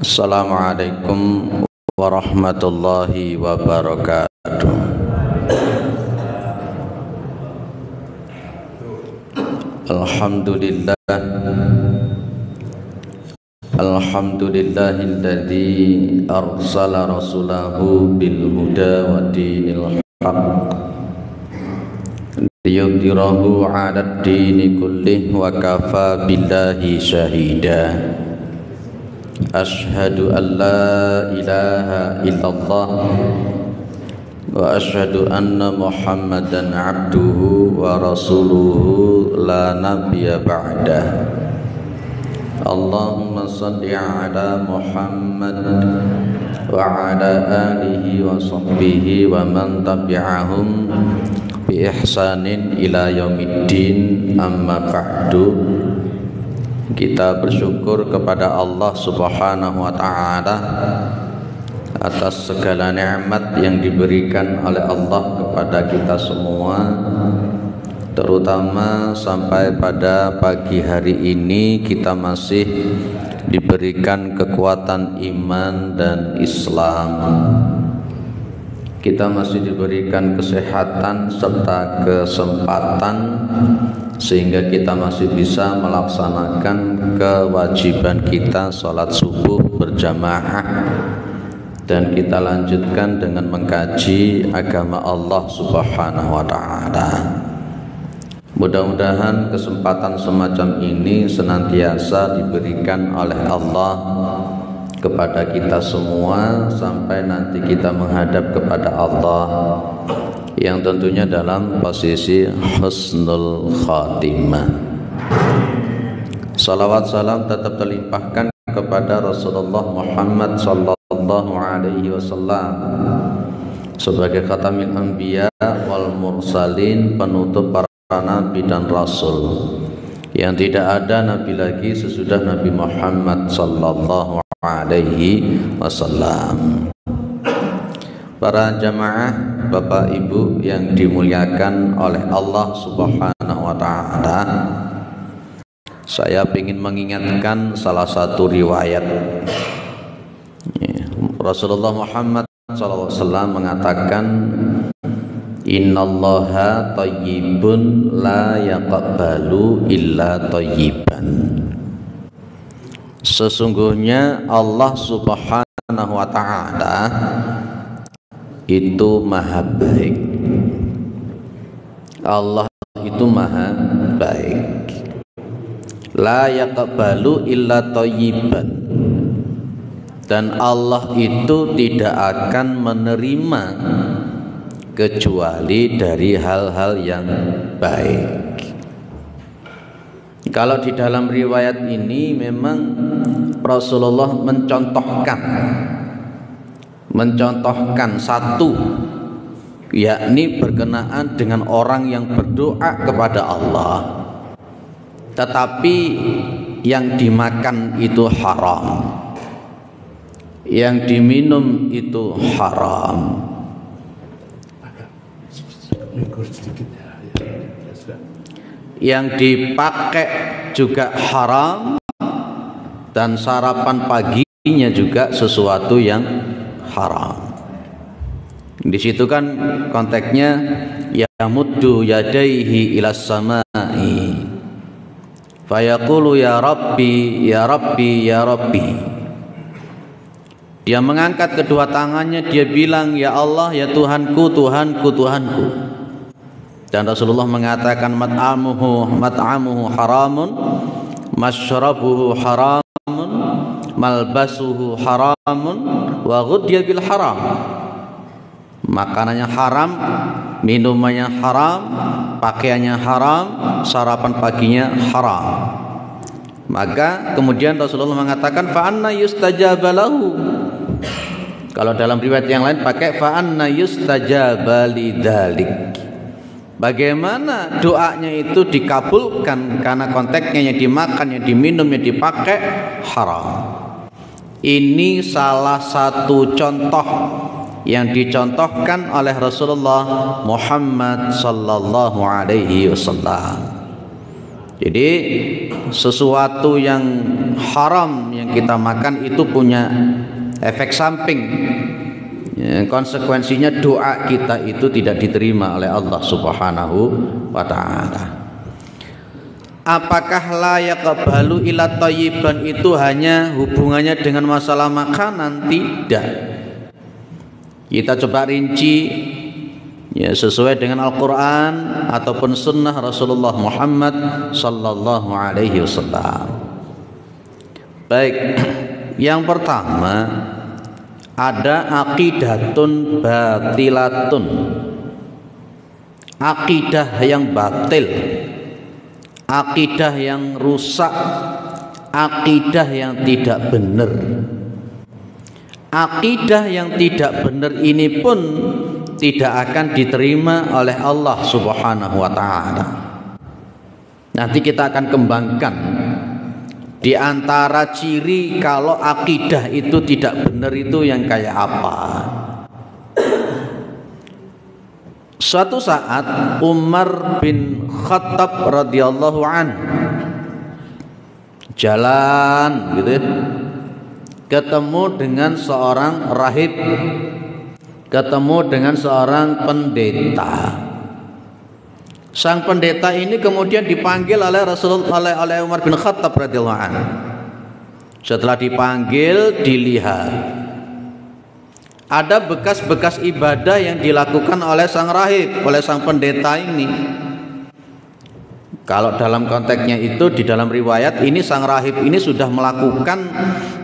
Assalamualaikum warahmatullahi wabarakatuh. Alhamdulillah, alhamdulillahilladzi arsala rasulahu bil huda wa dinil haqq liyudhhirahu 'alad dini kullih wa kafa billahi syahida. Ashhadu an la ilaha illallah wa ashhadu anna Muhammadan abduhu wa rasuluhu la nabiyya ba'dah. Allahumma salli ala Muhammad wa ala alihi wa sahbihi wa man tabi'ahum bi ihsanin ila yaumiddin, amma ba'du. Kita bersyukur kepada Allah Subhanahu wa ta'ala atas segala nikmat yang diberikan oleh Allah kepada kita semua, terutama sampai pada pagi hari ini kita masih diberikan kekuatan iman dan Islam. Kita masih diberikan kesehatan serta kesempatan sehingga kita masih bisa melaksanakan kewajiban kita sholat subuh berjamaah, dan kita lanjutkan dengan mengkaji agama Allah Subhanahu wa ta'ala. Mudah-mudahan kesempatan semacam ini senantiasa diberikan oleh Allah kepada kita semua sampai nanti kita menghadap kepada Allah yang tentunya dalam posisi husnul khatimah. Salawat salam tetap terlimpahkan kepada Rasulullah Muhammad sallallahu alaihi wasallam sebagai khatamil anbiya wal mursalin, penutup para nabi dan rasul, yang tidak ada nabi lagi sesudah Nabi Muhammad sallallahu alaihi wasallam. Para jamaah, Bapak Ibu yang dimuliakan oleh Allah Subhanahu wa ta'ala, saya ingin mengingatkan salah satu riwayat. Rasulullah Muhammad SAW mengatakan, innallaha thayyibun la yaqbalu illa thayyiban. Sesungguhnya Allah Subhanahu wa ta'ala itu maha baik. Allah itu maha baik. La yaqbalu illa thayyiban. Dan Allah itu tidak akan menerima kecuali dari hal-hal yang baik. Kalau di dalam riwayat ini memang Rasulullah mencontohkan satu, yakni berkenaan dengan orang yang berdoa kepada Allah tetapi yang dimakan itu haram, yang diminum itu haram, yang dipakai juga haram, dan sarapan paginya juga sesuatu yang haram. Di situ kan konteksnya yamuddu yadaihi ilas samai fayaqulu ya rabbi ya rabbi ya rabbi. Dia mengangkat kedua tangannya, dia bilang ya Allah, ya Tuhanku, Tuhanku, Tuhanku. Dan Rasulullah mengatakan mat'amuhu haramun, masyrabuhu haramun, malbasuhu haramun, wa ghudhiya bil haram. Makanannya haram, minumannya haram, pakaiannya haram, sarapan paginya haram. Maka kemudian Rasulullah mengatakan fa anna yustajaba lahu. Kalau dalam riwayat yang lain pakai fa anna yustajaba lidzalik. Bagaimana doanya itu dikabulkan, karena konteksnya yang dimakan, yang diminum, yang dipakai haram. Ini salah satu contoh yang dicontohkan oleh Rasulullah Muhammad sallallahu alaihi wasallam. Jadi sesuatu yang haram yang kita makan itu punya efek samping. Ya, konsekuensinya doa kita itu tidak diterima oleh Allah Subhanahu wa taala. Apakah la yaqbalu ila thayyiban itu hanya hubungannya dengan masalah makanan? Tidak. Kita coba rinci ya, sesuai dengan Al-Quran ataupun Sunnah Rasulullah Muhammad sallallahu alaihi wasallam. Baik, yang pertama ada aqidatun batilatun, akidah yang batil, akidah yang rusak, akidah yang tidak benar. Akidah yang tidak benar ini pun tidak akan diterima oleh Allah Subhanahu wa taala. Nanti kita akan kembangkan di antara ciri kalau akidah itu tidak benar itu yang kayak apa. Suatu saat Umar bin Khattab radhiyallahu an jalan gitu ya, ketemu dengan seorang rahib, ketemu dengan seorang pendeta. Sang pendeta ini kemudian dipanggil oleh Rasulullah, oleh Umar bin Khattab radhiyallahu anhu. Setelah dipanggil, dilihat ada bekas-bekas ibadah yang dilakukan oleh sang rahib, oleh sang pendeta ini. Kalau dalam konteksnya itu di dalam riwayat ini sang rahib ini sudah melakukan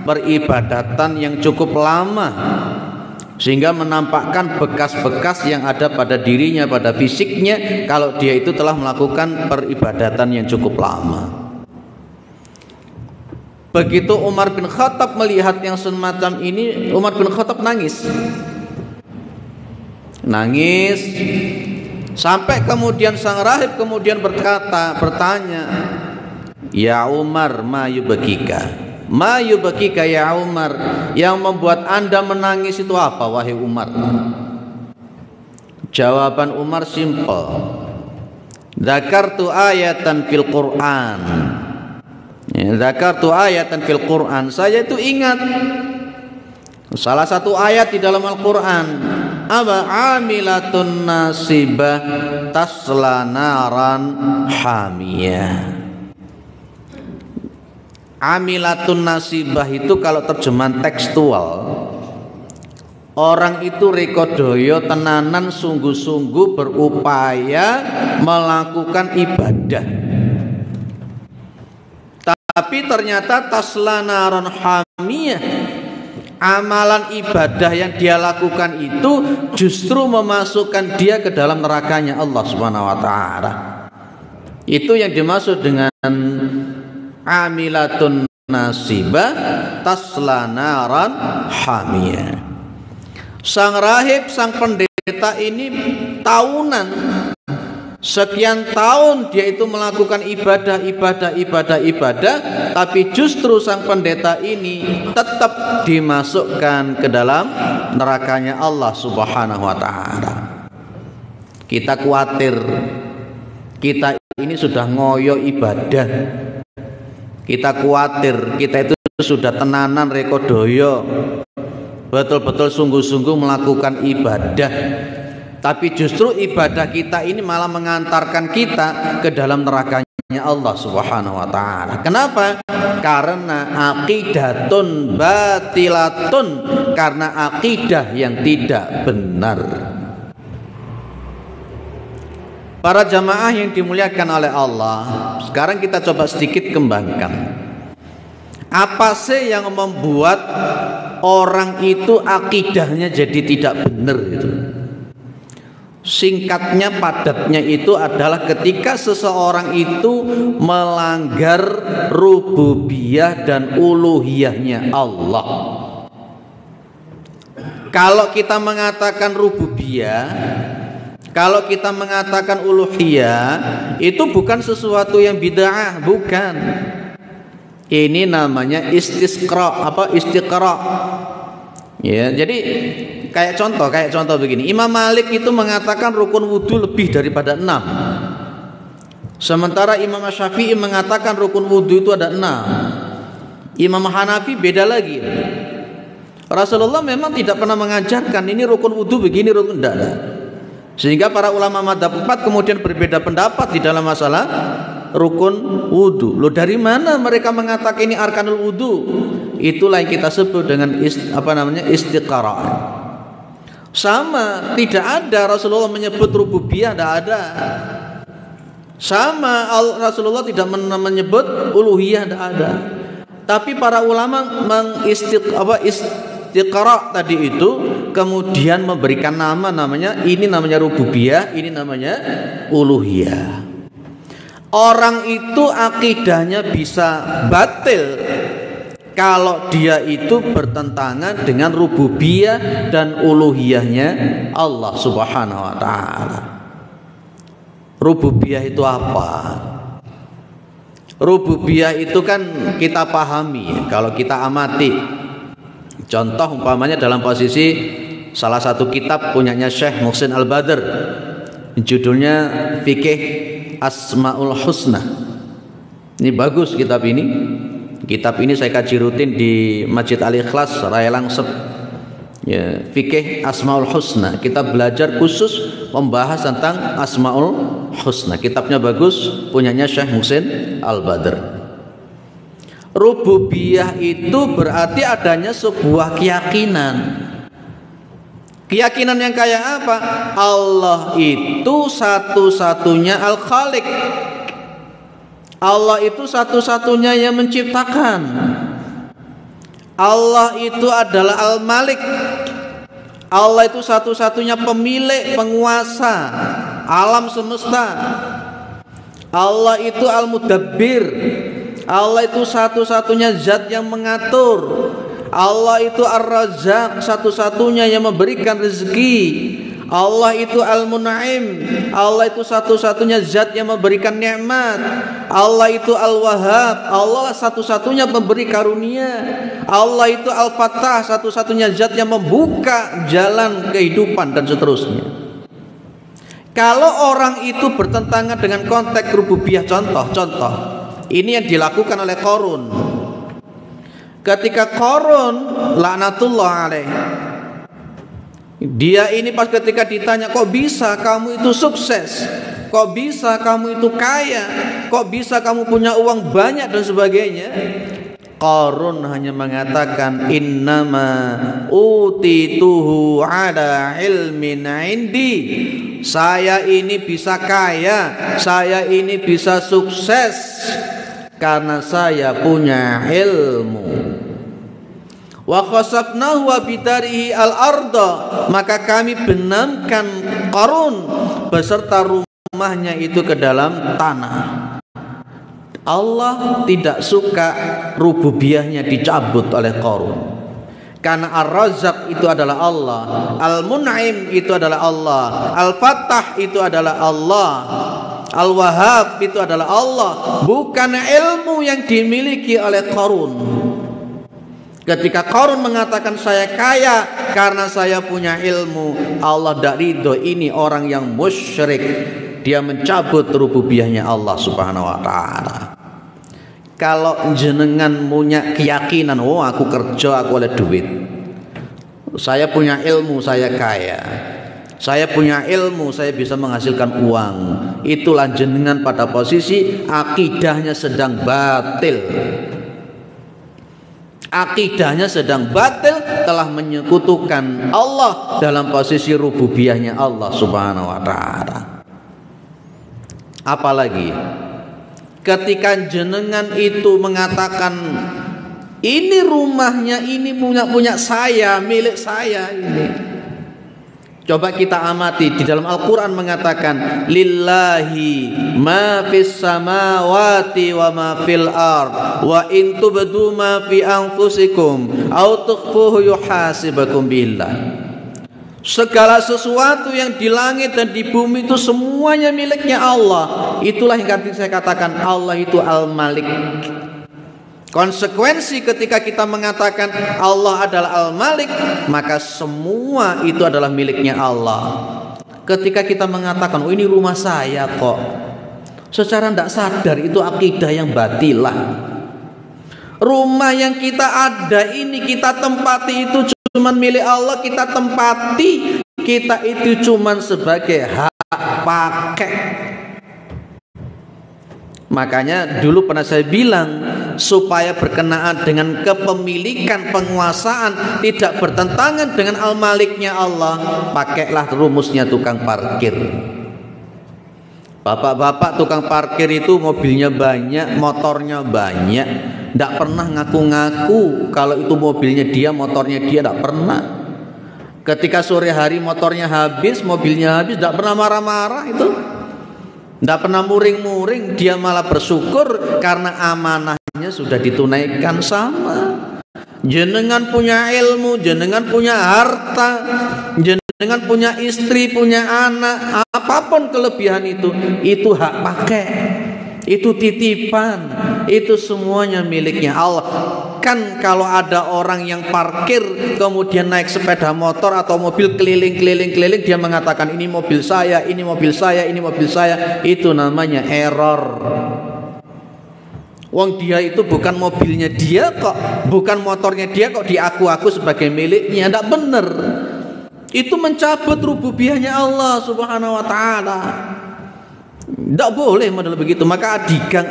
peribadatan yang cukup lama, sehingga menampakkan bekas-bekas yang ada pada dirinya, pada fisiknya, kalau dia itu telah melakukan peribadatan yang cukup lama. Begitu Umar bin Khattab melihat yang semacam ini, Umar bin Khattab nangis. Nangis sampai kemudian sang rahib kemudian bertanya, "Ya Umar, ma yubakika?" Ma yubakika ya Umar, yang membuat Anda menangis itu apa wahai Umar? Jawaban Umar simpel. Dzakartu ayatan fil Quran. Ya, dzakartu ayatan fil Quran. Saya itu ingat salah satu ayat di dalam Al-Quran. Aba amilatun nasibah tasla naran hamiyah. Amilatun nasibah itu kalau terjemahan tekstual, orang itu rekodoyo tenanan sungguh-sungguh berupaya melakukan ibadah, tapi ternyata taslanaron hamiyah, amalan ibadah yang dia lakukan itu justru memasukkan dia ke dalam nerakanya Allah Subhanahu wa taala. Itu yang dimaksud dengan amilatun nasibah tasla naran hamiyah. Sang rahib, sang pendeta ini tahunan, sekian tahun dia itu melakukan ibadah, tapi justru sang pendeta ini tetap dimasukkan ke dalam nerakanya Allah Subhanahu wa taala. Kita khawatir kita ini sudah ngoyo ibadah. Kita khawatir kita itu sudah tenanan rekodoyo, betul-betul sungguh-sungguh melakukan ibadah, tapi justru ibadah kita ini malah mengantarkan kita ke dalam nerakanya Allah Subhanahu wa taala. Kenapa? Karena aqidatun batilatun, karena akidah yang tidak benar. Para jamaah yang dimuliakan oleh Allah, sekarang kita coba sedikit kembangkan. Apa sih yang membuat orang itu akidahnya jadi tidak benar itu? Singkatnya, padatnya itu adalah ketika seseorang itu melanggar rububiyah dan uluhiyahnya Allah. Kalau kita mengatakan rububiyah, kalau kita mengatakan uluhiyah, itu bukan sesuatu yang bid'ah, bukan. Ini namanya istiqra. Ya, jadi kayak contoh begini. Imam Malik itu mengatakan rukun wudhu lebih daripada 6. Sementara Imam Syafi'i mengatakan rukun wudu itu ada 6. Imam Hanafi beda lagi. Rasulullah memang tidak pernah mengajarkan ini rukun wudu begini, rukun tidak ada. Sehingga para ulama madzhab 4 kemudian berbeda pendapat di dalam masalah rukun wudu. Loh, dari mana mereka mengatakan ini arkanul wudu? Itulah yang kita sebut dengan istiqara'. Sama, tidak ada Rasulullah menyebut rububiyah, tidak ada. Sama, Rasulullah tidak menyebut uluhiyah, tidak ada. Tapi para ulama istiqara' tadi itu kemudian memberikan namanya ini namanya rububiyah, ini namanya uluhiyah. Orang itu akidahnya bisa batil kalau dia itu bertentangan dengan rububiyah dan uluhiyahnya Allah Subhanahu wa taala. Rububiyah itu apa? Rububiyah itu kan kita pahami kalau kita amati. Contoh umpamanya dalam posisi salah satu kitab punyanya Syekh Muhsin Al-Badr, judulnya Fikih Asmaul Husna. Ini bagus kitab ini. Kitab ini saya kaji rutin di Masjid Al-Ikhlas Raya Langsep. Ya, Fikih Asmaul Husna. Kita belajar khusus membahas tentang Asmaul Husna. Kitabnya bagus, punyanya Syekh Muhsin Al-Badr. Rububiyah itu berarti adanya sebuah keyakinan. Keyakinan yang kayak apa? Allah itu satu-satunya Al-Khaliq. Allah itu satu-satunya yang menciptakan. Allah itu adalah Al-Malik. Allah itu satu-satunya pemilik, penguasa alam semesta. Allah itu Al-Mudabbir. Allah itu satu-satunya zat yang mengatur. Allah itu Ar-Razzaq, satu-satunya yang memberikan rezeki. Allah itu Al-Mun'im. Allah itu satu-satunya zat yang memberikan nikmat. Allah itu Al-Wahhab. Allah satu-satunya pemberi karunia. Allah itu Al-Fattah, satu-satunya zat yang membuka jalan kehidupan dan seterusnya. Kalau orang itu bertentangan dengan konteks rububiyah, contoh ini yang dilakukan oleh Qarun. Ketika Qarun laknatullah alaih, dia ini pas ketika ditanya, kok bisa kamu itu sukses, kok bisa kamu itu kaya, kok bisa kamu punya uang banyak dan sebagainya, Qarun hanya mengatakan innama utituhu ala ilmin indi. Saya ini bisa kaya, saya ini bisa sukses karena saya punya ilmu. Wa khasafnahu wa bidarihi al-arda, maka kami benamkan Qarun beserta rumahnya itu ke dalam tanah. Allah tidak suka rububiyahnya dicabut oleh Qarun. Karena Ar-Razzaq itu adalah Allah, Al-Mun'im itu adalah Allah, Al-Fattah itu adalah Allah, Al-Wahhab itu adalah Allah, bukan ilmu yang dimiliki oleh Qarun. Ketika Qarun mengatakan saya kaya karena saya punya ilmu, Allah tidak ridho. Ini orang yang musyrik, dia mencabut rububiyahnya Allah Subhanahu wa taala. Kalau jenengan punya keyakinan, oh aku kerja aku oleh duit, saya punya ilmu saya kaya, saya punya ilmu saya bisa menghasilkan uang, itulah jenengan pada posisi akidahnya sedang batil. Akidahnya sedang batil, telah menyekutukan Allah dalam posisi rububiyahnya Allah Subhanahu wa taala. Apalagi ketika jenengan itu mengatakan ini rumahnya, ini punya saya, milik saya ini. Coba kita amati di dalam Al-Quran mengatakan lillahi ma fis samawati wa ma fil ard wa in tubdu ma fi anfusikum aw tukhfuhu yuhasibakum billah. Segala sesuatu yang di langit dan di bumi itu semuanya miliknya Allah. Itulah yang saya katakan Allah itu Al-Malik. Konsekuensi ketika kita mengatakan Allah adalah Al-Malik, maka semua itu adalah miliknya Allah. Ketika kita mengatakan, oh ini rumah saya kok, Secara tidak sadar itu akidah yang batilah. Rumah yang kita ada ini, kita tempati itu cuma milik Allah, kita tempati. Kita itu cuma sebagai hak pakai. Makanya dulu pernah saya bilang, supaya berkenaan dengan kepemilikan, penguasaan tidak bertentangan dengan al-maliknya Allah, pakailah rumusnya tukang parkir. Bapak-bapak tukang parkir itu mobilnya banyak, motornya banyak, tidak pernah ngaku-ngaku kalau itu mobilnya dia, motornya dia, tidak pernah. Ketika sore hari motornya habis, mobilnya habis, tidak pernah marah-marah itu. Tidak pernah muring-muring, dia malah bersyukur karena amanahnya sudah ditunaikan. Sama jenengan punya ilmu, jenengan punya harta, jenengan punya istri, punya anak, apapun kelebihan itu hak pakai, itu titipan, itu semuanya miliknya Allah. Kan kalau ada orang yang parkir kemudian naik sepeda motor atau mobil keliling-keliling, dia mengatakan ini mobil saya, ini mobil saya, ini mobil saya, itu namanya error. Wong dia itu bukan mobilnya dia kok, bukan motornya dia kok diaku-aku sebagai miliknya, tidak benar. Itu mencabut rububiyahnya Allah Subhanahu wa taala. Tidak boleh model begitu. Maka adigang,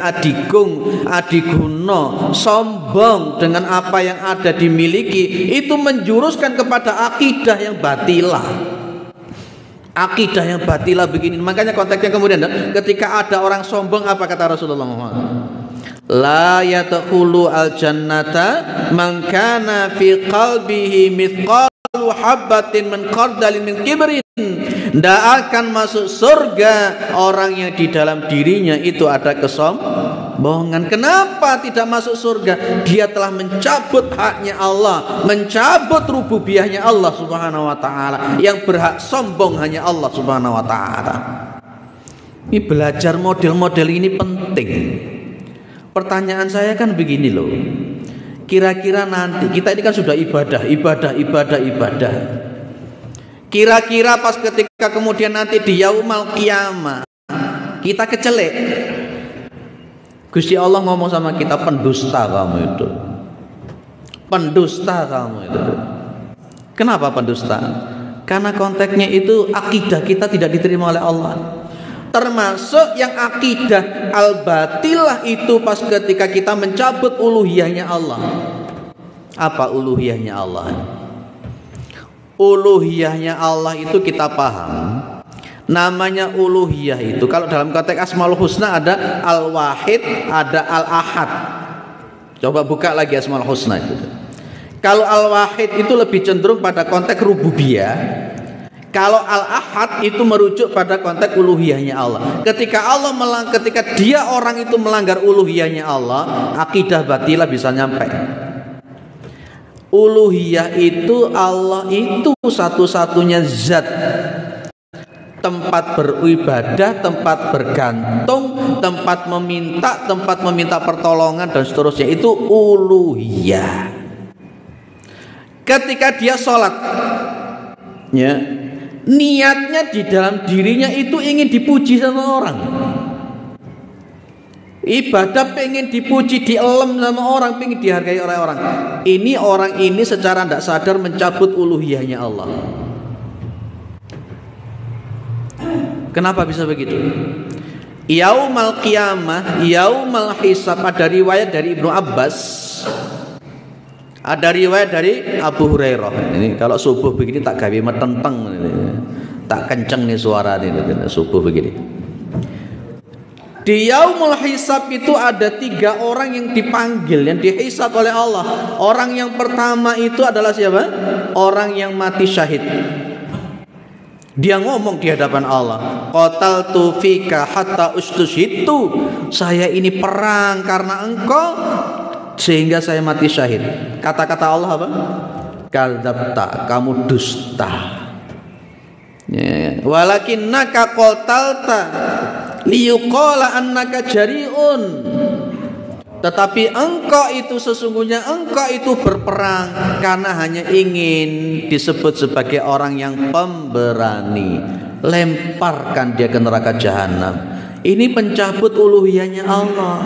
adiguno, sombong dengan apa yang ada dimiliki, itu menjuruskan kepada akidah yang batilah. Akidah yang batilah begini. Makanya konteksnya kemudian ketika ada orang sombong, apa kata Rasulullah Muhammad? La yadkhulu al-jannata man kana fi qalbihi mithqalu habbatin min khardalin min kibrin. Tidak akan masuk surga orang yang di dalam dirinya itu ada kesombongan. Kenapa tidak masuk surga? Dia telah mencabut haknya Allah, mencabut rububiyahnya Allah Subhanahu wa taala. Yang berhak sombong hanya Allah Subhanahu wa taala. Ini belajar model-model ini penting. Pertanyaan saya kan begini loh. Kira-kira nanti kita ini kan sudah ibadah. Kira-kira pas ketika kemudian nanti di yaumal qiyamah kita kecelek, Gusti Allah ngomong sama kita, pendusta kamu itu, pendusta kamu itu. Kenapa pendusta? Karena konteksnya itu akidah kita tidak diterima oleh Allah. Termasuk yang akidah al-batilah itu pas ketika kita mencabut uluhiyahnya Allah. Apa uluhiyahnya Allah? Uluhiyahnya Allah itu kita paham. Namanya uluhiyah itu kalau dalam konteks Asmaul Husna ada Al-Wahid, ada Al-Ahad. Coba buka lagi Asmaul Husna itu. Kalau Al-Wahid itu lebih cenderung pada konteks rububiyah. Kalau Al-Ahad itu merujuk pada konteks uluhiyahnya Allah. Ketika dia orang itu melanggar uluhiyahnya Allah, akidah batilah bisa nyampe. Uluhiyah itu Allah itu satu-satunya zat, tempat beribadah, tempat bergantung, tempat meminta pertolongan dan seterusnya. Itu uluhiyah. Ketika dia sholat, ya, niatnya di dalam dirinya itu ingin dipuji sama orang. Ibadah pengen dipuji, dielem sama orang, pengen dihargai oleh orang. Ini orang ini secara tidak sadar mencabut uluhiyahnya Allah. Kenapa bisa begitu? Yaumal qiyamah, yaumal hisab, ada riwayat dari Ibnu Abbas, ada riwayat dari Abu Hurairah. Ini kalau subuh begini tak gawe metenteng, tak kenceng nih suara ini subuh begini. Di yaumul hisab itu ada 3 orang yang dipanggil, yang dihisab oleh Allah. Orang yang pertama itu adalah siapa? Orang yang mati syahid. Dia ngomong di hadapan Allah, qataltu fika hatta ustushhitu. Saya ini perang karena engkau sehingga saya mati syahid. Kata-kata Allah apa? Kadzabta, kamu dusta. Walakinnaka qatalta liyuqala annaka jari'un. Tetapi engkau itu sesungguhnya engkau itu berperang karena hanya ingin disebut sebagai orang yang pemberani. Lemparkan dia ke neraka jahanam. Ini pencabut uluhiyahnya Allah.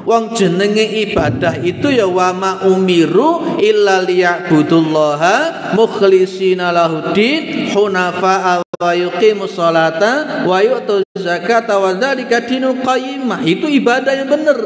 Wong jenenge ibadah itu ya wa ma umiru illa liya'budullaha mukhlishina lahuddin hunafa wa yuqimus sholata wa yu'tuz zakata wa dzalika dinul qayyimah. Itu ibadah yang benar.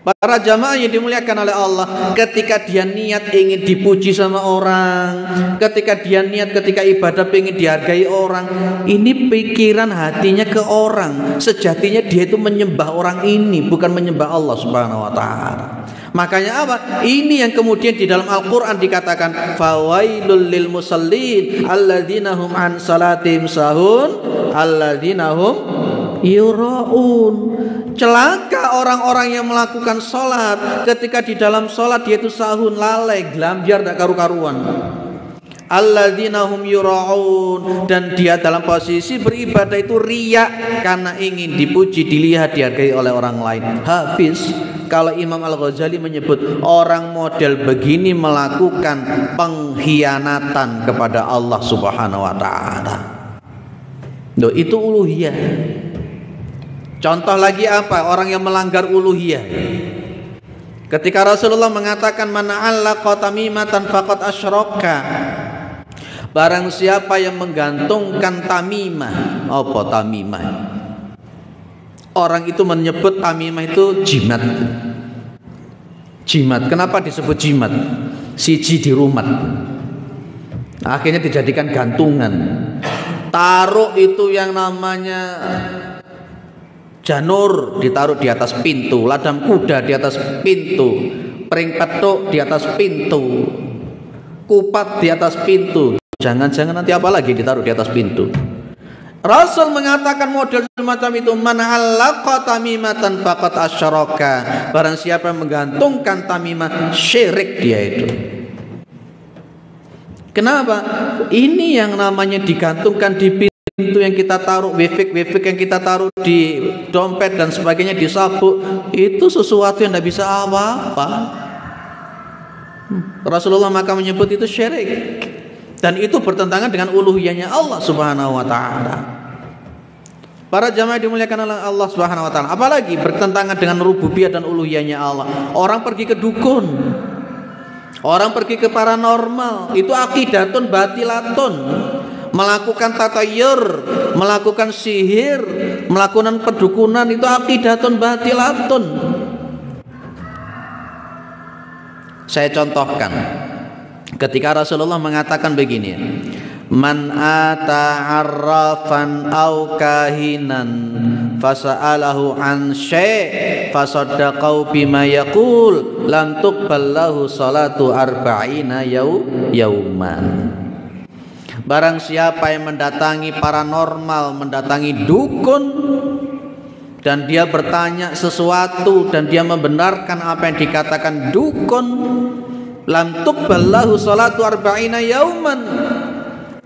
Para jamaah yang dimuliakan oleh Allah, ketika dia niat ingin dipuji sama orang, ketika dia niat ketika ibadah ingin dihargai orang, ini pikiran hatinya ke orang. Sejatinya dia itu menyembah orang ini, bukan menyembah Allah Subhanahu wa taala. Makanya apa? Ini yang kemudian di dalam Al-Qur'an dikatakan fawailul lil musallin alladzina hum an salatihim sahun alladzina hum yuraun. Celaka orang-orang yang melakukan sholat ketika di dalam sholat dia itu sahun, lalai, gelambiar, tak karu-karuan. Alladzina hum yuraun, dan dia dalam posisi beribadah itu riya karena ingin dipuji, dilihat, dihargai oleh orang lain. Habis. Kalau Imam Al-Ghazali menyebut orang model begini melakukan pengkhianatan kepada Allah Subhanahu wa taala. Loh, itu uluhiyah. Contoh lagi apa? Orang yang melanggar uluhiyah. Ketika Rasulullah mengatakan man 'allaqa tamimatan faqad asyraka. Barang siapa yang menggantungkan tamimah. Apa tamimah? Orang itu menyebut tamimah itu jimat. Jimat. Kenapa disebut jimat? Siji di rumah. Akhirnya dijadikan gantungan. Taruh itu yang namanya janur ditaruh di atas pintu, ladam kuda di atas pintu, pring petuk di atas pintu, kupat di atas pintu. Jangan-jangan nanti apa lagi ditaruh di atas pintu. Rasul mengatakan model semacam itu, man 'allaqa tamimatan faqad asyraka. Barang siapa yang menggantungkan tamimah, syirik dia itu. Kenapa? Ini yang namanya digantungkan di pintu yang kita taruh, wefik yang kita taruh di dompet dan sebagainya, di sabuk, itu sesuatu yang tidak bisa apa-apa. Rasulullah maka menyebut itu syirik, dan itu bertentangan dengan uluhiyahnya Allah Subhanahu wa taala. Para jamaah dimuliakan oleh Allah Subhanahu wa taala. Apalagi bertentangan dengan rububiyah dan uluhiyahnya Allah. Orang pergi ke dukun, orang pergi ke paranormal, itu akidatun batilatun. Melakukan tatayur, melakukan sihir, melakukan pedukunan, itu akidatun batilatun. Saya contohkan. Ketika Rasulullah mengatakan begini, man ata arrafan au kahinan fasa'alahu an syai' fasaddaqau bima yaqul lam tuqbal lahu salatu arba'ina yauman. Barang siapa yang mendatangi paranormal, mendatangi dukun, dan dia bertanya sesuatu dan dia membenarkan apa yang dikatakan dukun, lam tuqbal lahu salatu arba'ina yauman.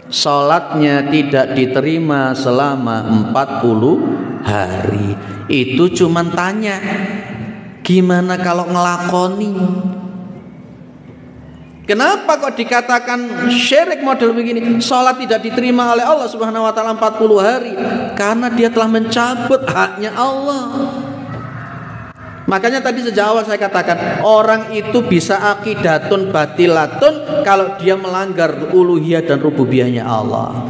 Salatnya tidak diterima selama 40 hari. Itu cuman tanya. Gimana kalau ngelakoni? Kenapa kok dikatakan syirik model begini? Salat tidak diterima oleh Allah Subhanahu wa taala 40 hari karena dia telah mencabut haknya Allah. Makanya tadi sejak awal saya katakan, orang itu bisa akidatun batilatun kalau dia melanggar uluhiyah dan rububiyahnya Allah.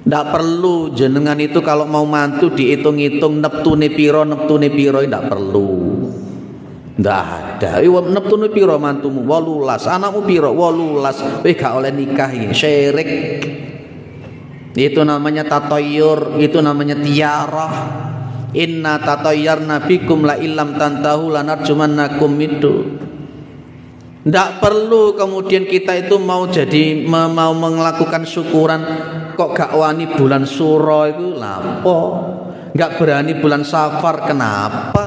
Tidak perlu jenengan itu kalau mau mantu dihitung-hitung neptune piro, tidak perlu. Tidak ada. Neptune piro mantumu 18, anakmu piro 18, gak oleh nikahi, syirik. Itu namanya tatoyur, itu namanya tiarah. Inna tatayyarna bikum la illam tantahu lanarjumannakum itu. Tidak perlu kemudian kita itu mau melakukan syukuran kok gak wani bulan Suro itu lapo, gak berani bulan Safar, kenapa?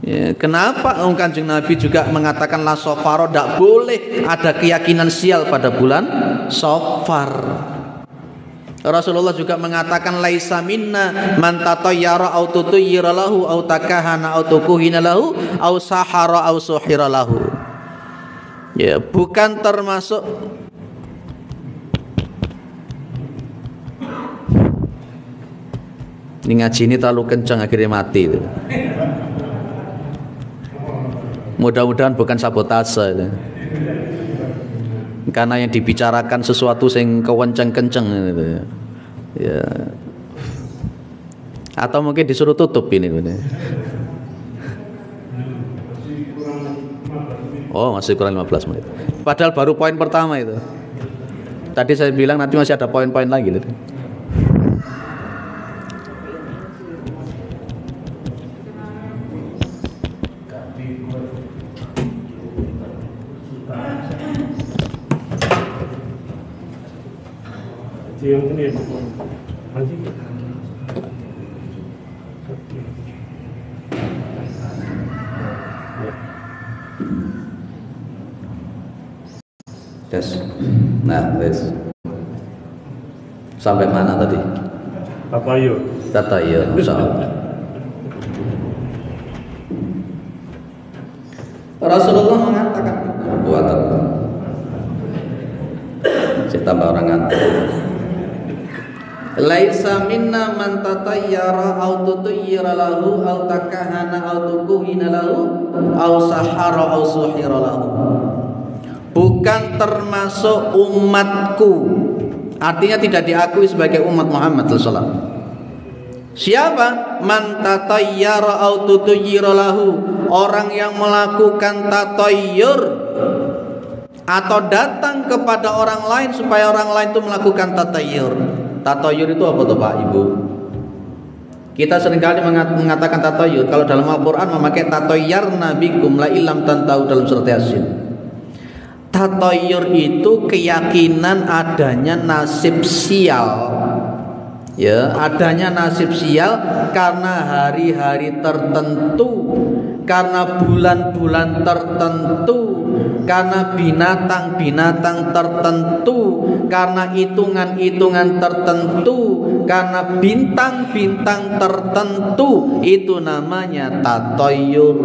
Ya, kenapa Kanjeng Nabi juga mengatakan la safaro, tidak boleh ada keyakinan sial pada bulan Safar. Rasulullah juga mengatakan laisa minna man tatayyara au tutayyira lahu au takahana au tukuhina lahu au sahara au suhira lahu. Ya, bukan termasuk Ini ngaji ini terlalu kencang akhirnya mati itu. Mudah-mudahan bukan sabotase itu. Karena yang dibicarakan sesuatu yang kewenceng-kenceng gitu. Ya. Atau mungkin disuruh tutup ini. Oh, masih kurang 15 menit. Padahal baru poin pertama itu. Tadi saya bilang nanti masih ada poin-poin lagi gitu. Yang ini nanti tes. Nah, tes. Sampai mana tadi? Tatayur. Tatayur, insyaallah. Rasulullah mengatakan buatan. Saya tambah orang ngantuk. Laisa minna man tatayyara aw tutayyira lahu aw takahana aw tukuhina lahu aw sahara aw suhira lahu. Bukan termasuk umatku. Artinya tidak diakui sebagai umat Muhammad sallallahu alaihi wasallam. Siapa? Man tatayyara aw tutayyira lahu, orang yang melakukan tatayyur atau datang kepada orang lain supaya orang lain itu melakukan tatayyur. Tatayyur itu apa tuh Pak Ibu? Kita seringkali mengatakan tatayyur kalau dalam Al-Quran memakai tatayyarna bikum la illam tantahu dalam surat Yasin. Tatayyur itu keyakinan adanya nasib sial. Ya, adanya nasib sial karena hari-hari tertentu, karena bulan-bulan tertentu, karena binatang-binatang tertentu, karena hitungan-hitungan tertentu, karena bintang-bintang tertentu. Itu namanya tatayyur.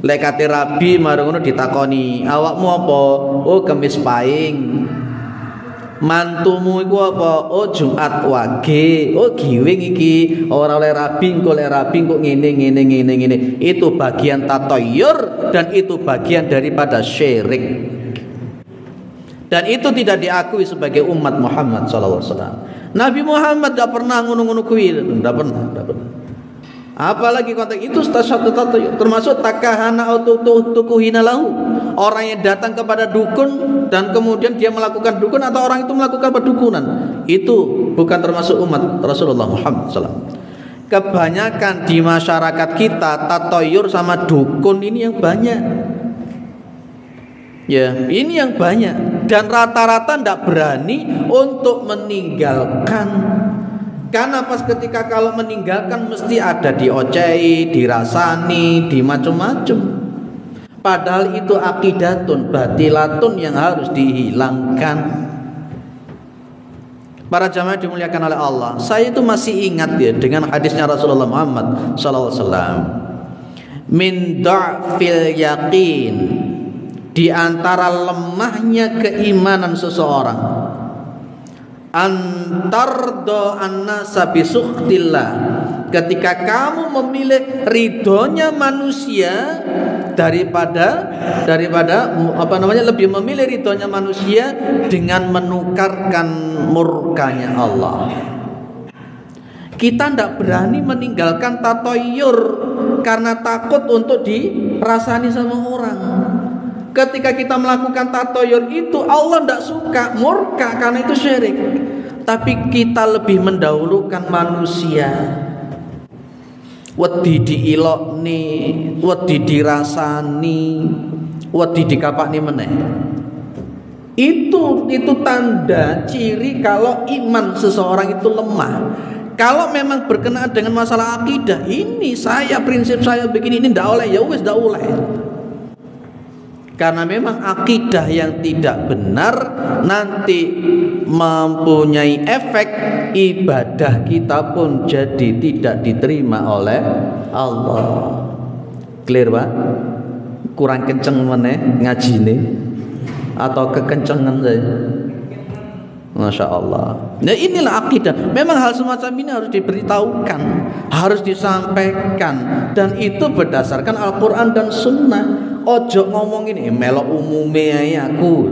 Lekate rabi marang ngono ditakoni, awakmu apa? Oh, kemis paing. Mantumu iku apa? Oh, Jumat wage. Oh, giwing iki ora oleh rabi, engko oleh rabi kok ngene. Itu bagian tatayyur dan itu bagian daripada syirik. Dan itu tidak diakui sebagai umat Muhammad sallallahu alaihi wasallam. Nabi Muhammad tidak pernah ngono-ngono kuwi, tidak pernah. Apalagi konteks itu satu termasuk takahana atau tukuhina lahu, orang yang datang kepada dukun dan kemudian dia melakukan dukun atau orang itu melakukan perdukunan, itu bukan termasuk umat Rasulullah Muhammad SAW. Kebanyakan di masyarakat kita tatayyur sama dukun ini yang banyak. Ya, ini yang banyak dan rata-rata tidak berani untuk meninggalkan. Karena pas ketika kalau meninggalkan mesti ada diocehi, dirasani, di macam-macam. Padahal itu akidatun batilatun yang harus dihilangkan. Para jamaah dimuliakan oleh Allah, saya itu masih ingat ya dengan hadisnya Rasulullah Muhammad SAW. Min da'fil yaqin, di antara lemahnya keimanan seseorang, antardo annasa bisukhtillah, ketika kamu memilih ridhonya manusia daripada lebih memilih ridhonya manusia dengan menukarkan murkanya Allah. Kita tidak berani meninggalkan tatayyur karena takut untuk dirasani sama orang. Ketika kita melakukan tatayyur itu Allah tidak suka, murka karena itu syirik. Tapi kita lebih mendahulukan manusia. Wedi diilokni, wedi dirasani, wedi dikapakni meneh. Itu tanda ciri kalau iman seseorang itu lemah. Kalau memang berkenaan dengan masalah akidah, ini prinsip saya begini, ini ndak oleh, ya wis ndak oleh. Karena memang akidah yang tidak benar nanti mempunyai efek ibadah kita pun jadi tidak diterima oleh Allah. Clear Pak? Kurang kenceng meneh ngajine atau kekencengan saya? Masya Allah. Nah inilah akidah. Memang hal semacam ini harus diberitahukan, harus disampaikan, dan itu berdasarkan Al-Quran dan Sunnah. Ojo ngomong ini melok umumnya aku.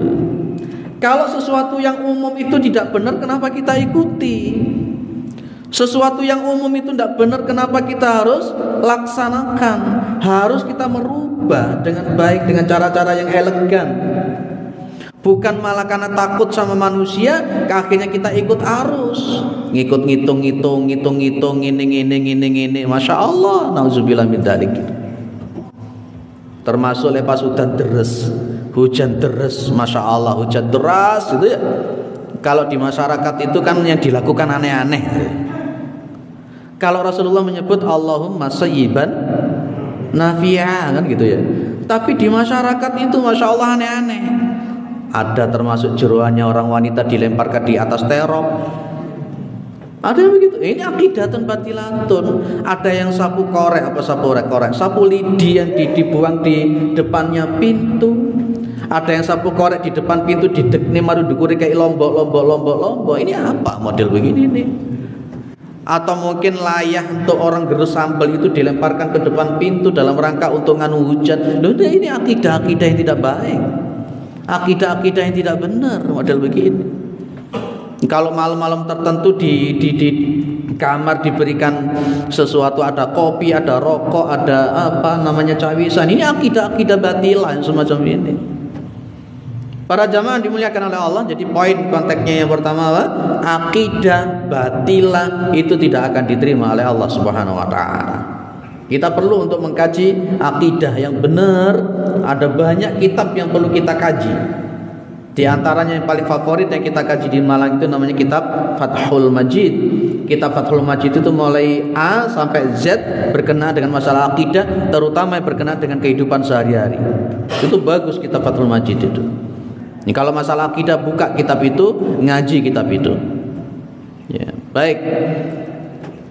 Kalau sesuatu yang umum itu tidak benar, kenapa kita ikuti? Sesuatu yang umum itu tidak benar, kenapa kita harus laksanakan? Harus kita merubah dengan baik, dengan cara-cara yang elegan. Bukan malah karena takut sama manusia, akhirnya kita ikut arus, ngikut ngitung, ini. Masya Allah, nauzubillah min dzalik. Termasuk lepas hujan deres, Masya Allah, hujan deras itu ya. Kalau di masyarakat itu kan yang dilakukan aneh-aneh. Kalau Rasulullah menyebut Allahumma sayyiban nafi'a kan gitu ya. Tapi di masyarakat itu Masya Allah aneh-aneh. Ada termasuk jeroannya orang wanita dilemparkan di atas terop. Ada yang begitu. Ini aqidatun batilatun. Ada yang sapu korek, sapu lidi yang dibuang di depannya pintu. Ada yang sapu korek di depan pintu didekne maru dukuri kayak lombok. Ini apa model begini nih? Atau mungkin layah untuk orang gerus sambal itu dilemparkan ke depan pintu dalam rangka untuk nganu hujan. Loh, ini akidah-akidah yang tidak baik. Akidah-akidah yang tidak benar model begini. Kalau malam-malam tertentu di kamar diberikan sesuatu, ada kopi, ada rokok, ada apa namanya cawisan. Ini akidah-akidah batilah yang semacam ini. Para jamaah dimuliakan oleh Allah. Jadi poin konteksnya yang pertama apa? Akidah batilah itu tidak akan diterima oleh Allah Subhanahu wa taala. Kita perlu untuk mengkaji akidah yang benar. Ada banyak kitab yang perlu kita kaji. Di antaranya yang paling favorit yang kita kaji di Malang itu namanya kitab Fathul Majid. Kitab Fathul Majid itu mulai A sampai Z berkenaan dengan masalah akidah, terutama yang berkenaan dengan kehidupan sehari-hari. Itu bagus kitab Fathul Majid itu. Ini kalau masalah akidah buka kitab itu, ngaji kitab itu. Ya, baik.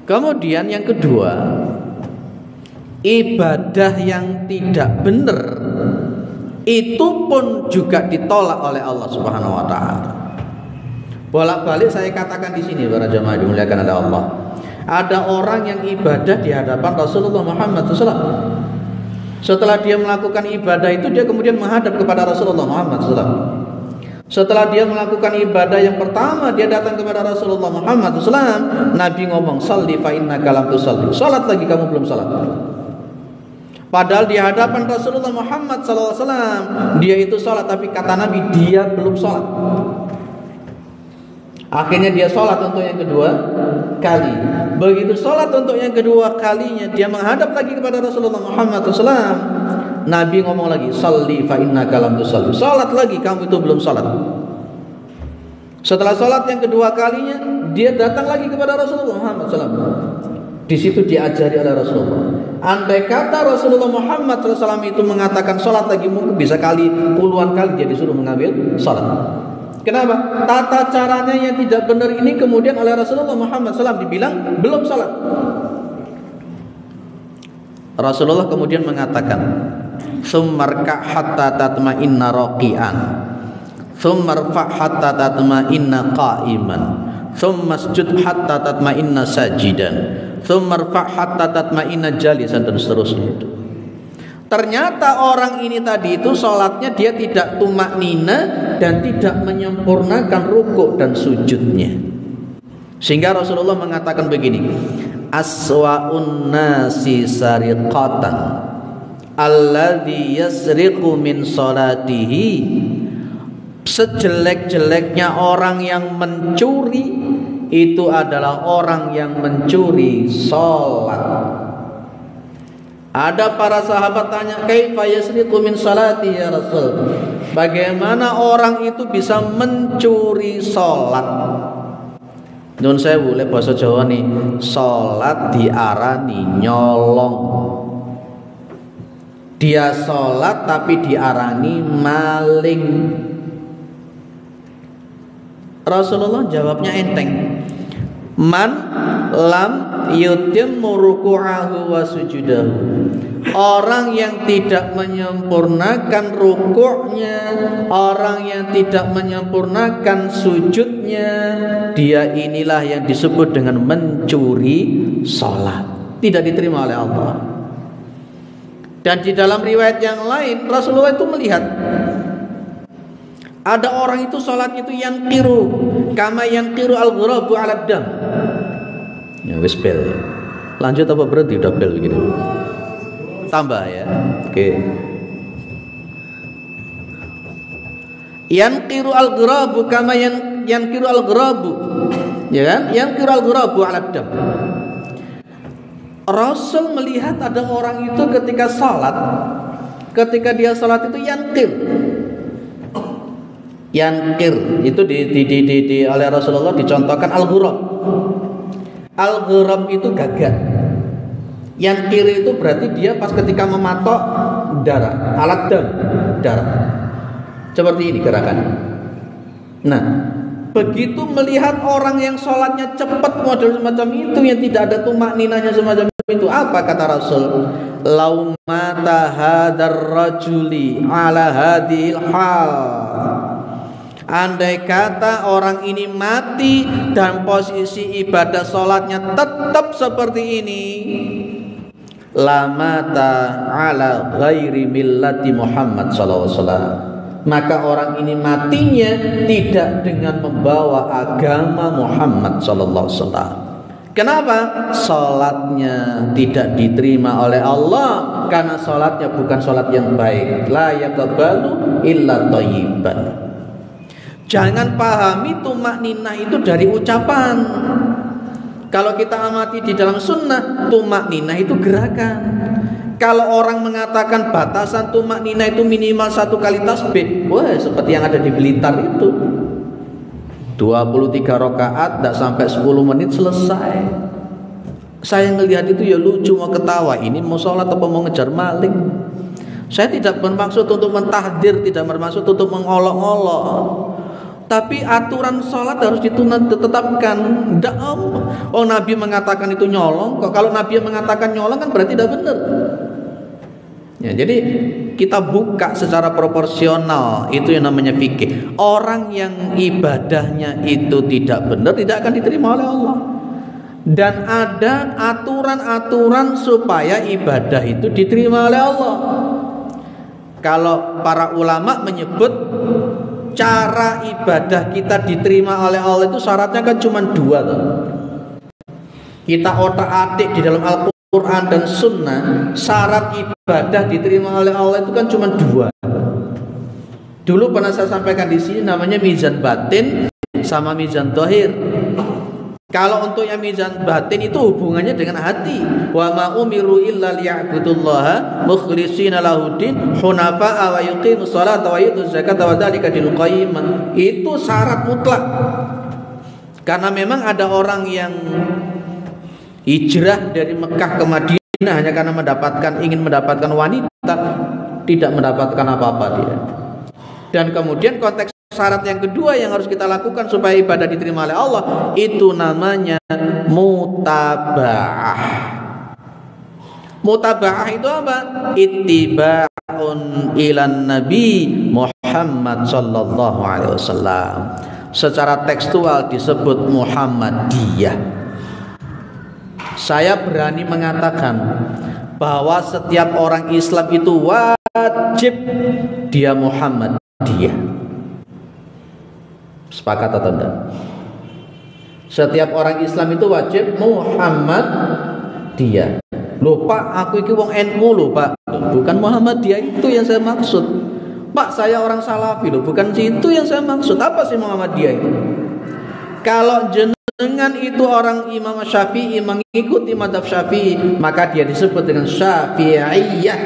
Kemudian yang kedua, ibadah yang tidak benar itu pun juga ditolak oleh Allah Subhanahu wa taala. Bolak-balik saya katakan di sini para jemaah dimuliakan oleh Allah. Ada orang yang ibadah di hadapan Rasulullah Muhammad SAW. Setelah dia melakukan ibadah itu, dia kemudian menghadap kepada Rasulullah Muhammad SAW. Setelah dia melakukan ibadah yang pertama, dia datang kepada Rasulullah Muhammad SAW. Nabi ngomong, "Shalli fa innaka lam tusalli." Salat lagi kamu belum salat. Padahal di hadapan Rasulullah Muhammad SAW dia itu salat, tapi kata Nabi dia belum salat. Akhirnya dia salat untuk yang kedua kali. Begitu salat untuk yang kedua kalinya, dia menghadap lagi kepada Rasulullah Muhammad SAW. Nabi ngomong lagi, "Shalli fa innaka lam tusalli." Salat lagi kamu itu belum salat. Setelah salat yang kedua kalinya, dia datang lagi kepada Rasulullah Muhammad SAW. Di situ diajari oleh Rasulullah. Andai kata Rasulullah Muhammad SAW itu mengatakan salat lagi, mungkin bisa kali puluhan kali dia disuruh mengambil salat. Kenapa? Tata caranya yang tidak benar ini kemudian oleh Rasulullah Muhammad SAW dibilang belum salat. Rasulullah kemudian mengatakan, "Tsummarka hatta tatma'inna raqi'an, tsummarfa hatta tatma'inna qa'iman, tsummasjud hatta tatma'inna sajidan, tsummarfa hatta tatma'inna jalisan," dan seterusnya itu. Ternyata orang ini tadi itu sholatnya dia tidak tumaknina dan tidak menyempurnakan rukuk dan sujudnya. Sehingga Rasulullah mengatakan begini, "Aswa'un nasi sariqatan alladzi yasriqu min sholatihi." Sejelek-jeleknya orang yang mencuri itu adalah orang yang mencuri sholat. Ada para sahabat tanya, "Kaifa yasriqu min salati ya Rasul?" Bagaimana orang itu bisa mencuri sholat? Nun sewu lek basa Jawa nih, sholat diarani nyolong. Dia sholat tapi diarani maling. Rasulullah jawabnya enteng. "Man lam yutimmu ruku'ahu wa sujudahu." Orang yang tidak menyempurnakan rukuknya, orang yang tidak menyempurnakan sujudnya, dia inilah yang disebut dengan mencuri sholat, tidak diterima oleh Allah. Dan di dalam riwayat yang lain Rasulullah itu melihat ada orang itu sholat itu yang kiru, kama yang kiru al-ghurabu ala dam. Ya wis bel. Lanjut apa berhenti udah bel begini? Tambah ya. Oke. Yanqiru al-ghurabu kama yanqiru al-ghurabu. Ya kan? Yanqiru al-ghurabu 'ala dam. Rasul melihat ada orang itu ketika salat, ketika dia salat itu yanqir. Yanqir itu di oleh Rasulullah dicontohkan al-ghurab. Al-ghurab itu gagak. Yang kiri itu berarti dia pas ketika mematok darah, alat dam, darah. Seperti ini gerakannya. Nah, begitu melihat orang yang sholatnya cepat model semacam itu, yang tidak ada tumak ninahnya semacam itu, apa kata Rasul? Lau mata hadar rajuli ala hadhil hal. Andai kata orang ini mati dan posisi ibadah sholatnya tetap seperti ini, lamata ala ghairi millati Muhammad sallallahu alaihi wasallam, maka orang ini matinya tidak dengan membawa agama Muhammad sallallahu alaihi wasallam. Kenapa? Salatnya tidak diterima oleh Allah karena salatnya bukan salat yang baik. La yaqbalu illa thayyiban. Jangan pahami tumakninah itu dari ucapan. Kalau kita amati di dalam sunnah, tumakninah itu gerakan. Kalau orang mengatakan batasan tumakninah itu minimal 1 kali tasbih, wah seperti yang ada di Blitar itu, 23 rakaat, tidak sampai 10 menit selesai. Saya ngelihat itu ya lucu, mau ketawa. Ini mau sholat apa mau ngejar maling? Saya tidak bermaksud untuk mentahdir, tidak bermaksud untuk mengolok-olok. Tapi aturan sholat harus ditetapkan. Oh Nabi mengatakan itu nyolong. Kok kalau Nabi mengatakan nyolong kan berarti tidak benar. Ya, jadi kita buka secara proporsional, itu yang namanya fikih. Orang yang ibadahnya itu tidak benar tidak akan diterima oleh Allah. Dan ada aturan-aturan supaya ibadah itu diterima oleh Allah. Kalau para ulama menyebut cara ibadah kita diterima oleh Allah itu syaratnya kan cuma 2 tuh. Kita otak-atik di dalam Al-Quran dan Sunnah, syarat ibadah diterima oleh Allah itu kan cuma 2. Dulu pernah saya sampaikan di sini, namanya mizan batin sama mizan zahir. Kalau untuk yang mizan batin itu hubungannya dengan hati. Wa ma umiru illa liya'budullaha mukhlishina lahuddin hunafa'a wa yuqimus sholata wa yutuz zakata wa dzalika dinul qayyim. Itu syarat mutlak. Karena memang ada orang yang hijrah dari Mekah ke Madinah hanya karena ingin mendapatkan wanita, tidak mendapatkan apa-apa dia. Dan kemudian konteks syarat yang kedua yang harus kita lakukan supaya ibadah diterima oleh Allah, itu namanya mutaba'ah. Mutaba'ah itu apa? Ittiba'un ilan Nabi Muhammad sallallahu alaihi wasallam. Secara tekstual disebut Muhammadiyah. Saya berani mengatakan bahwa setiap orang Islam itu wajib dia Muhammadiyah. Sepakat atau tidak? Setiap orang Islam itu wajib Muhammadiyah. Loh Pak, aku iki wong NU loh Pak. Bukan Muhammadiyah itu yang saya maksud. Pak, saya orang Salafi loh, bukan itu yang saya maksud. Apa sih Muhammadiyah itu? Kalau jenengan itu orang Imam Syafi'i, mengikuti mazhab Syafi'i, maka dia disebut dengan Syafi'iyah.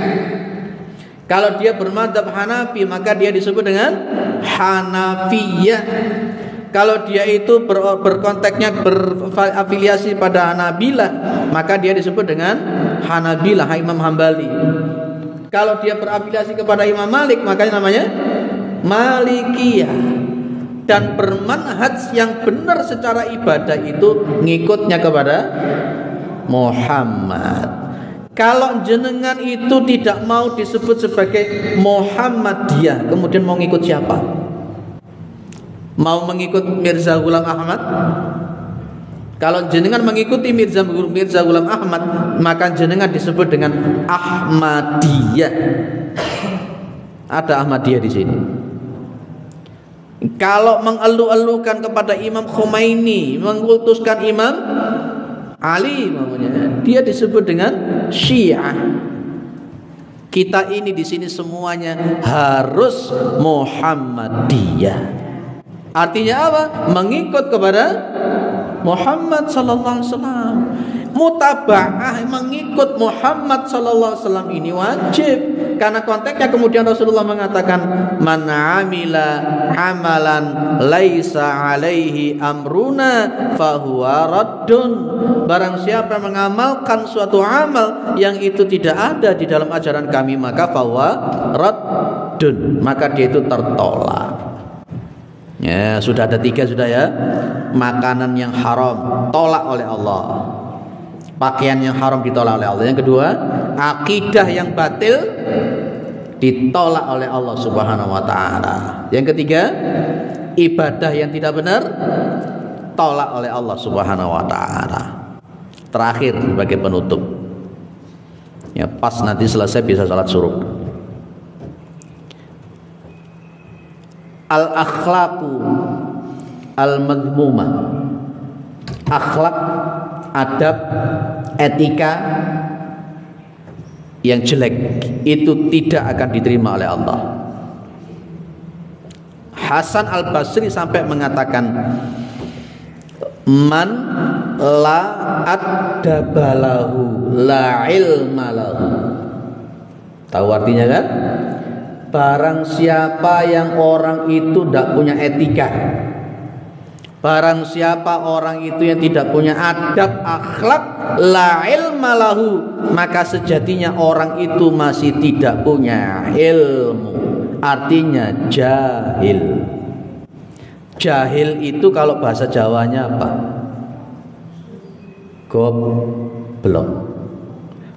Kalau dia bermadzhab Hanafi, maka dia disebut dengan Hanafiyah. Kalau dia itu berkonteksnya berafiliasi pada Hanabilah, maka dia disebut dengan Hanabilah, Imam Hambali. Kalau dia berafiliasi kepada Imam Malik, maka namanya Malikiyah. Dan bermanhaj yang benar secara ibadah itu ngikutnya kepada Muhammad. Kalau jenengan itu tidak mau disebut sebagai Muhammadiyah, kemudian mau ngikut siapa? Mau mengikut Mirza Ghulam Ahmad? Kalau jenengan mengikuti Mirza Ghulam Ahmad, maka jenengan disebut dengan Ahmadiyah. Ada Ahmadiyah di sini. Kalau mengeluh-elukan kepada Imam Khomeini, mengkultuskan Imam Ali, namanya, dia disebut dengan Syiah. Kita ini di sini semuanya harus Muhammadiyah. Artinya apa? Mengikut kepada Muhammad sallallahu alaihi wasallam. Mutaba'ah, mengikut Muhammad sallallahu alaihi wasallam ini wajib. Karena konteksnya kemudian Rasulullah mengatakan, man amila amalan laisa alaihi amruna fahuwa raddun. Barang siapa mengamalkan suatu amal yang itu tidak ada di dalam ajaran kami, maka fahuwa raddun, maka dia itu tertolak. Ya, sudah ada 3 sudah ya. Makanan yang haram tolak oleh Allah. Pakaian yang haram ditolak oleh Allah. Yang kedua, akidah yang batil ditolak oleh Allah Subhanahu wa taala. Yang ketiga, ibadah yang tidak benar tolak oleh Allah Subhanahu wa taala. Terakhir sebagai penutup. Ya, pas nanti selesai bisa salat suruh. Al-akhlaqu al-madmumah. Akhlak, adab, etika yang jelek itu tidak akan diterima oleh Allah. Hasan al-Basri sampai mengatakan, man la addabalahu la ilma lahu. Tahu artinya kan? Barang siapa yang orang itu tidak punya etika, barang siapa orang itu yang tidak punya adab, akhlak, la ilma lahu, maka sejatinya orang itu masih tidak punya ilmu. Artinya jahil. Jahil itu kalau bahasa Jawanya apa? Goblok.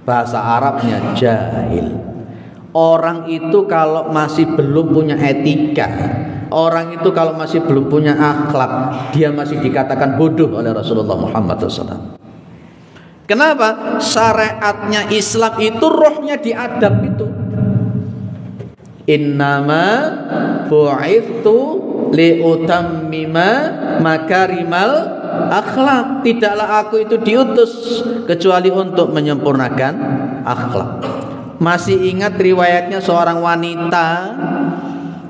Bahasa Arabnya jahil. Orang itu kalau masih belum punya etika, orang itu kalau masih belum punya akhlak, dia masih dikatakan bodoh oleh Rasulullah Muhammad SAW. Kenapa? Syariatnya Islam itu rohnya di adab itu. Innama bu'ithu liutammima makarimal akhlak. Tidaklah aku itu diutus kecuali untuk menyempurnakan akhlak. Masih ingat riwayatnya seorang wanita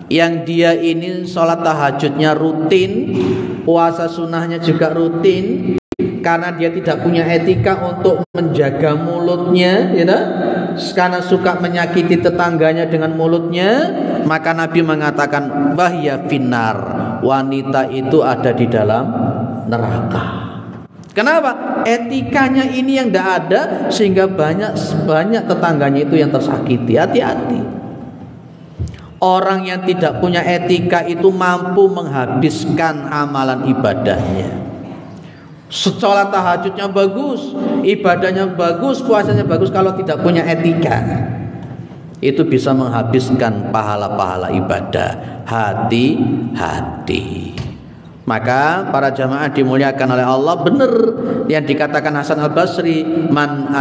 yang dia ini sholat tahajudnya rutin, puasa sunnahnya juga rutin, karena dia tidak punya etika untuk menjaga mulutnya, ya, karena suka menyakiti tetangganya dengan mulutnya, maka Nabi mengatakan wahya finnar, wanita itu ada di dalam neraka. Kenapa? Etikanya ini yang tidak ada, sehingga banyak tetangganya itu yang tersakiti. Hati-hati. Orang yang tidak punya etika itu mampu menghabiskan amalan ibadahnya. Sholat tahajudnya bagus, ibadahnya bagus, puasanya bagus, kalau tidak punya etika, itu bisa menghabiskan pahala-pahala ibadah. Hati-hati. Maka para jamaah dimuliakan oleh Allah, benar yang dikatakan Hasan al-Basri, man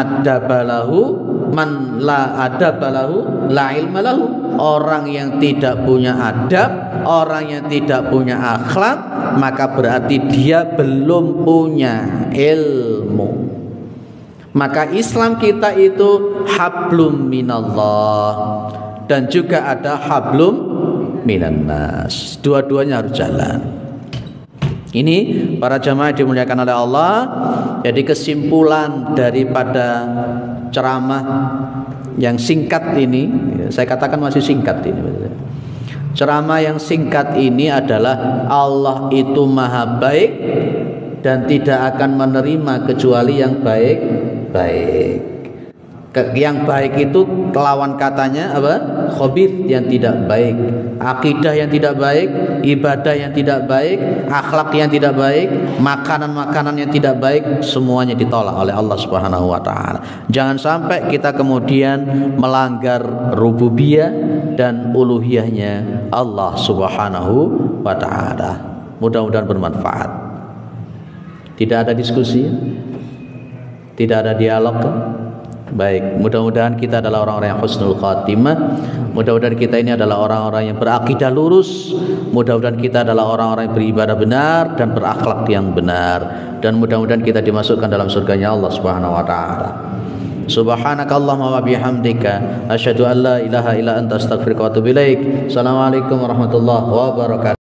la adabalahu la ilma lahu. Orang yang tidak punya adab, orang yang tidak punya akhlak, maka berarti dia belum punya ilmu. Maka Islam kita itu hablum minallah dan juga ada hablum minannas. Dua-duanya harus jalan. Ini para jamaah dimuliakan oleh Allah. Jadi kesimpulan daripada ceramah yang singkat ini, saya katakan masih singkat ini. Ceramah yang singkat ini adalah Allah itu maha baik dan tidak akan menerima kecuali yang baik-baik. Yang baik itu lawan katanya apa? khabith yang tidak baik, akidah yang tidak baik, ibadah yang tidak baik, akhlak yang tidak baik, makanan-makanan yang tidak baik, semuanya ditolak oleh Allah Subhanahu wa taala. Jangan sampai kita kemudian melanggar rububiyah dan uluhiyahnya Allah Subhanahu wa taala. Mudah-mudahan bermanfaat. Tidak ada diskusi, tidak ada dialog. Baik, mudah-mudahan kita adalah orang-orang yang husnul khatimah. Mudah-mudahan kita ini adalah orang-orang yang berakidah lurus. Mudah-mudahan kita adalah orang-orang yang beribadah benar dan berakhlak yang benar. Dan mudah-mudahan kita dimasukkan dalam surganya Allah Subhanahu wa taala. Subhanakallahumma wa bihamdika asyhadu an la ilaha illa anta astaghfiruka wa atubu ilaik. Assalamualaikum warahmatullahi wabarakatuh.